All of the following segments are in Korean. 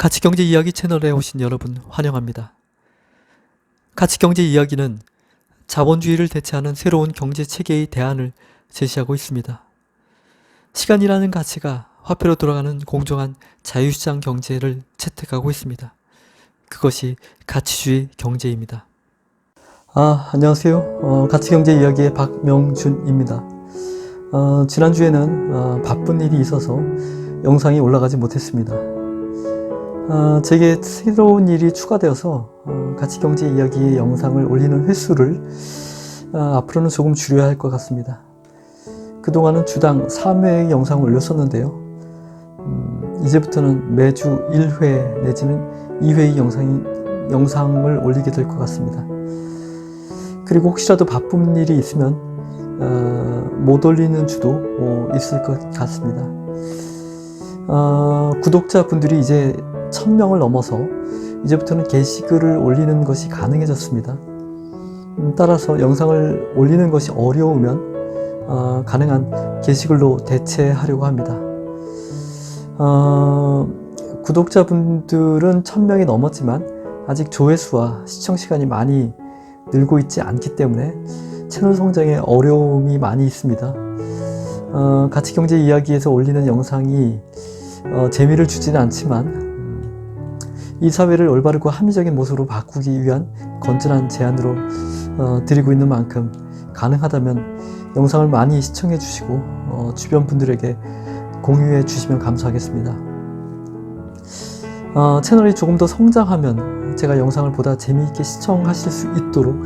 가치경제 이야기 채널에 오신 여러분 환영합니다. 가치경제 이야기는 자본주의를 대체하는 새로운 경제체계의 대안을 제시하고 있습니다. 시간이라는 가치가 화폐로 돌아가는 공정한 자유시장 경제를 채택하고 있습니다. 그것이 가치주의 경제입니다. 안녕하세요. 가치경제 이야기의 박명준입니다. 지난주에는 바쁜 일이 있어서 영상이 올라가지 못했습니다. 제게 새로운 일이 추가되어서 가치경제 이야기의 영상을 올리는 횟수를 앞으로는 조금 줄여야 할 것 같습니다. 그동안은 주당 3회의 영상을 올렸었는데요. 이제부터는 매주 1회 내지는 2회의 영상을 올리게 될 것 같습니다. 그리고 혹시라도 바쁜 일이 있으면 못 올리는 주도 있을 것 같습니다. 구독자분들이 이제 1000명을 넘어서 이제부터는 게시글을 올리는 것이 가능해졌습니다. 따라서 영상을 올리는 것이 어려우면 가능한 게시글로 대체하려고 합니다. 구독자분들은 1000명이 넘었지만 아직 조회수와 시청시간이 많이 늘고 있지 않기 때문에 채널 성장에 어려움이 많이 있습니다. 가치경제 이야기에서 올리는 영상이 재미를 주지는 않지만 이 사회를 올바르고 합리적인 모습으로 바꾸기 위한 건전한 제안으로 드리고 있는 만큼 가능하다면 영상을 많이 시청해 주시고 주변 분들에게 공유해 주시면 감사하겠습니다. 채널이 조금 더 성장하면 제가 영상을 보다 재미있게 시청하실 수 있도록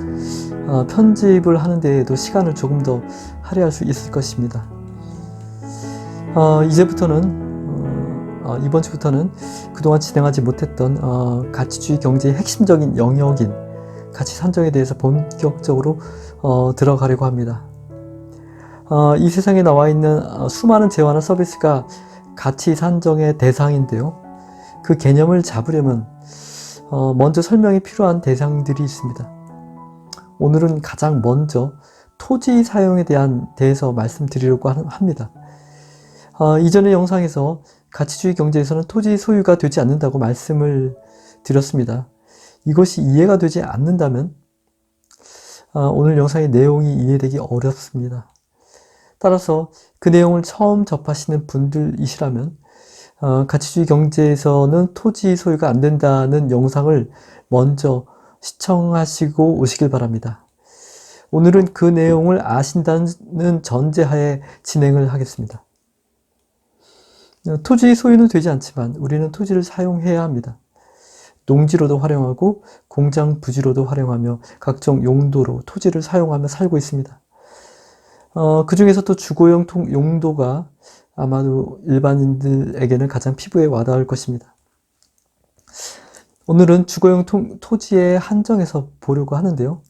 편집을 하는 데에도 시간을 조금 더 할애할 수 있을 것입니다. 이번 주부터는 그동안 진행하지 못했던 가치주의 경제의 핵심적인 영역인 가치 산정에 대해서 본격적으로 들어가려고 합니다. 이 세상에 나와 있는 수많은 재화나 서비스가 가치 산정의 대상인데요. 그 개념을 잡으려면 먼저 설명이 필요한 대상들이 있습니다. 오늘은 가장 먼저 토지 사용에 대해서 말씀드리려고 합니다. 이전의 영상에서 가치주의 경제에서는 토지 소유가 되지 않는다고 말씀을 드렸습니다. 이것이 이해가 되지 않는다면 오늘 영상의 내용이 이해되기 어렵습니다. 따라서 그 내용을 처음 접하시는 분들이시라면 가치주의 경제에서는 토지 소유가 안 된다는 영상을 먼저 시청하시고 오시길 바랍니다. 오늘은 그 내용을 아신다는 전제하에 진행을 하겠습니다. 토지 소유는 되지 않지만 우리는 토지를 사용해야 합니다. 농지로도 활용하고 공장 부지로도 활용하며 각종 용도로 토지를 사용하며 살고 있습니다. 그 중에서 또 주거용 용도가 아마도 일반인들에게는 가장 피부에 와닿을 것입니다. 오늘은 주거용 토지에 한정해서 보려고 하는데요.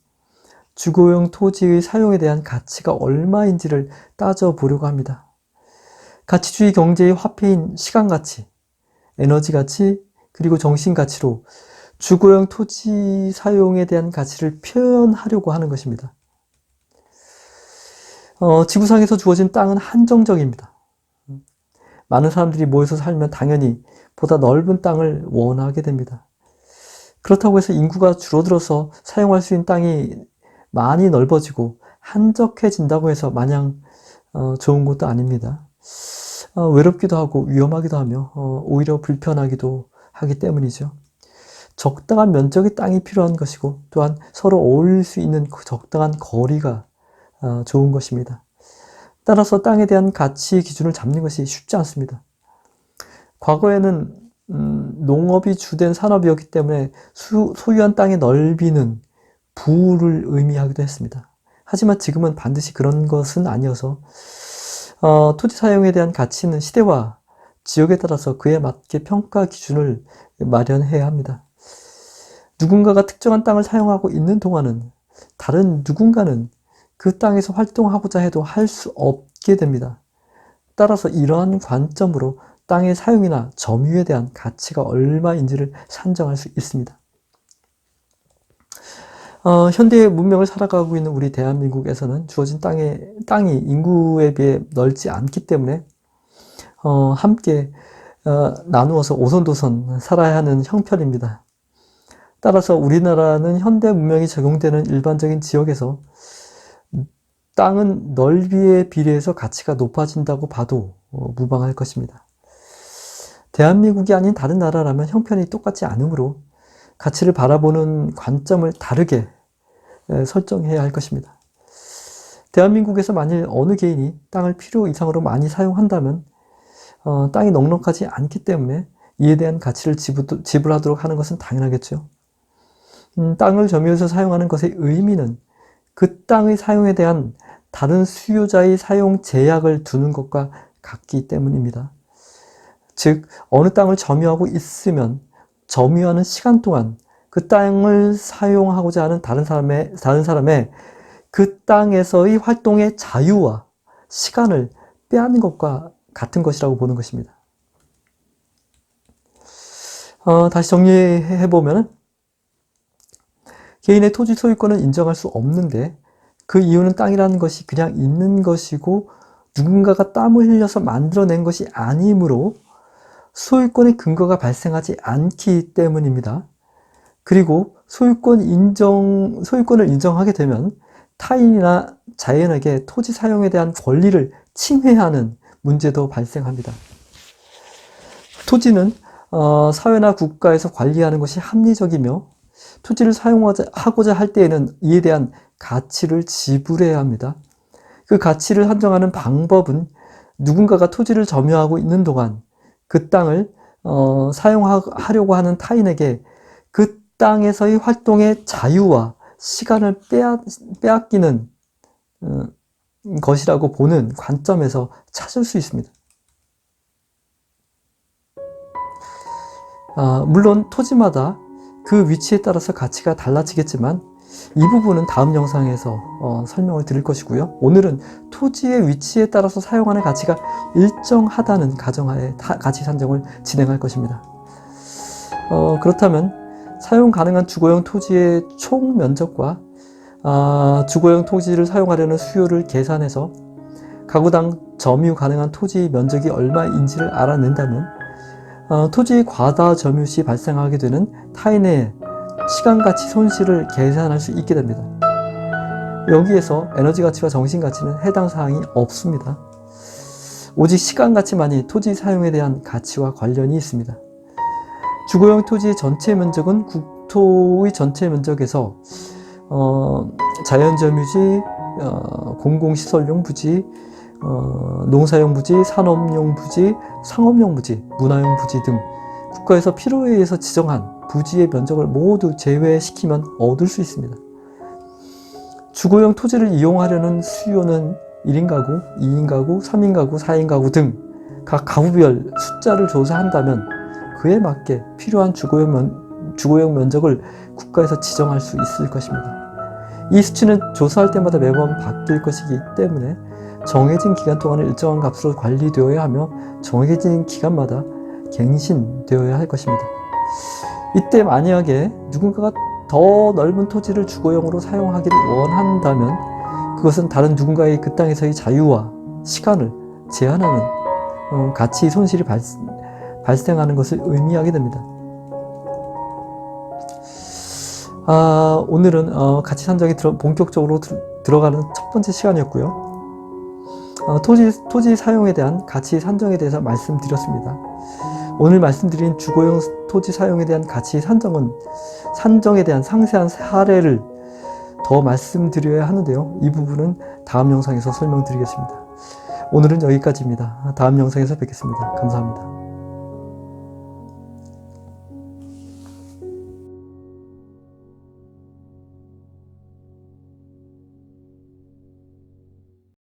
주거용 토지의 사용에 대한 가치가 얼마인지를 따져보려고 합니다. 가치주의 경제의 화폐인 시간가치, 에너지가치, 그리고 정신가치로 주거용 토지 사용에 대한 가치를 표현하려고 하는 것입니다. 지구상에서 주어진 땅은 한정적입니다. 많은 사람들이 모여서 살면 당연히 보다 넓은 땅을 원하게 됩니다. 그렇다고 해서 인구가 줄어들어서 사용할 수 있는 땅이 많이 넓어지고 한적해진다고 해서 마냥 좋은 것도 아닙니다. 외롭기도 하고 위험하기도 하며 오히려 불편하기도 하기 때문이죠. 적당한 면적의 땅이 필요한 것이고 또한 서로 어울릴 수 있는 적당한 거리가 좋은 것입니다. 따라서 땅에 대한 가치 기준을 잡는 것이 쉽지 않습니다. 과거에는 농업이 주된 산업이었기 때문에 소유한 땅의 넓이는 부를 의미하기도 했습니다. 하지만 지금은 반드시 그런 것은 아니어서 토지 사용에 대한 가치는 시대와 지역에 따라서 그에 맞게 평가 기준을 마련해야 합니다. 누군가가 특정한 땅을 사용하고 있는 동안은 다른 누군가는 그 땅에서 활동하고자 해도 할 수 없게 됩니다. 따라서 이러한 관점으로 땅의 사용이나 점유에 대한 가치가 얼마인지를 산정할 수 있습니다. 현대의 문명을 살아가고 있는 우리 대한민국에서는 주어진 땅이 인구에 비해 넓지 않기 때문에 함께 나누어서 오손도손 살아야 하는 형편입니다. 따라서 우리나라는 현대 문명이 적용되는 일반적인 지역에서 땅은 넓이에 비례해서 가치가 높아진다고 봐도 무방할 것입니다. 대한민국이 아닌 다른 나라라면 형편이 똑같지 않으므로 가치를 바라보는 관점을 다르게 설정해야 할 것입니다. 대한민국에서 만일 어느 개인이 땅을 필요 이상으로 많이 사용한다면 땅이 넉넉하지 않기 때문에 이에 대한 가치를 지불하도록 하는 것은 당연하겠죠. 땅을 점유해서 사용하는 것의 의미는 그 땅의 사용에 대한 다른 수요자의 사용 제약을 두는 것과 같기 때문입니다. 즉, 어느 땅을 점유하고 있으면 점유하는 시간 동안 그 땅을 사용하고자 하는 다른 사람의 그 땅에서의 활동의 자유와 시간을 빼앗는 것과 같은 것이라고 보는 것입니다. 다시 정리해보면 개인의 토지 소유권은 인정할 수 없는데 그 이유는 땅이라는 것이 그냥 있는 것이고 누군가가 땀을 흘려서 만들어낸 것이 아니므로 소유권의 근거가 발생하지 않기 때문입니다. 그리고 소유권을 인정하게 되면 타인이나 자연에게 토지 사용에 대한 권리를 침해하는 문제도 발생합니다. 토지는 사회나 국가에서 관리하는 것이 합리적이며 토지를 사용하고자 할 때에는 이에 대한 가치를 지불해야 합니다. 그 가치를 한정하는 방법은 누군가가 토지를 점유하고 있는 동안 그 땅을 사용하려고 하는 타인에게 그 땅에서의 활동의 자유와 시간을 빼앗기는 것이라고 보는 관점에서 찾을 수 있습니다. 물론 토지마다 그 위치에 따라서 가치가 달라지겠지만 이 부분은 다음 영상에서 설명을 드릴 것이고요. 오늘은 토지의 위치에 따라서 사용하는 가치가 일정하다는 가정하에 가치 산정을 진행할 것입니다. 그렇다면 사용 가능한 주거용 토지의 총 면적과 주거용 토지를 사용하려는 수요를 계산해서 가구당 점유 가능한 토지 면적이 얼마인지를 알아낸다면 토지의 과다 점유 시 발생하게 되는 타인의 시간가치 손실을 계산할 수 있게 됩니다. 여기에서 에너지가치와 정신가치는 해당 사항이 없습니다. 오직 시간가치만이 토지 사용에 대한 가치와 관련이 있습니다. 주거용 토지의 전체 면적은 국토의 전체 면적에서 자연점유지, 공공시설용 부지, 농사용 부지, 산업용 부지, 상업용 부지, 문화용 부지 등 국가에서 필요에 의해서 지정한 부지의 면적을 모두 제외시키면 얻을 수 있습니다. 주거용 토지를 이용하려는 수요는 1인 가구, 2인 가구, 3인 가구, 4인 가구 등 각 가구별 숫자를 조사한다면 그에 맞게 필요한 주거용 면적을 국가에서 지정할 수 있을 것입니다. 이 수치는 조사할 때마다 매번 바뀔 것이기 때문에 정해진 기간 동안에 일정한 값으로 관리되어야 하며 정해진 기간마다 갱신되어야 할 것입니다. 이때 만약에 누군가가 더 넓은 토지를 주거용으로 사용하기를 원한다면 그것은 다른 누군가의 그 땅에서의 자유와 시간을 제한하는 가치 손실이 발생하는 것을 의미하게 됩니다. 오늘은 가치 산정이 본격적으로 들어가는 첫 번째 시간이었고요. 토지 사용에 대한 가치 산정에 대해서 말씀드렸습니다. 오늘 말씀드린 주거용 토지 사용에 대한 가치 산정에 대한 상세한 사례를 더 말씀드려야 하는데요. 이 부분은 다음 영상에서 설명드리겠습니다. 오늘은 여기까지입니다. 다음 영상에서 뵙겠습니다. 감사합니다.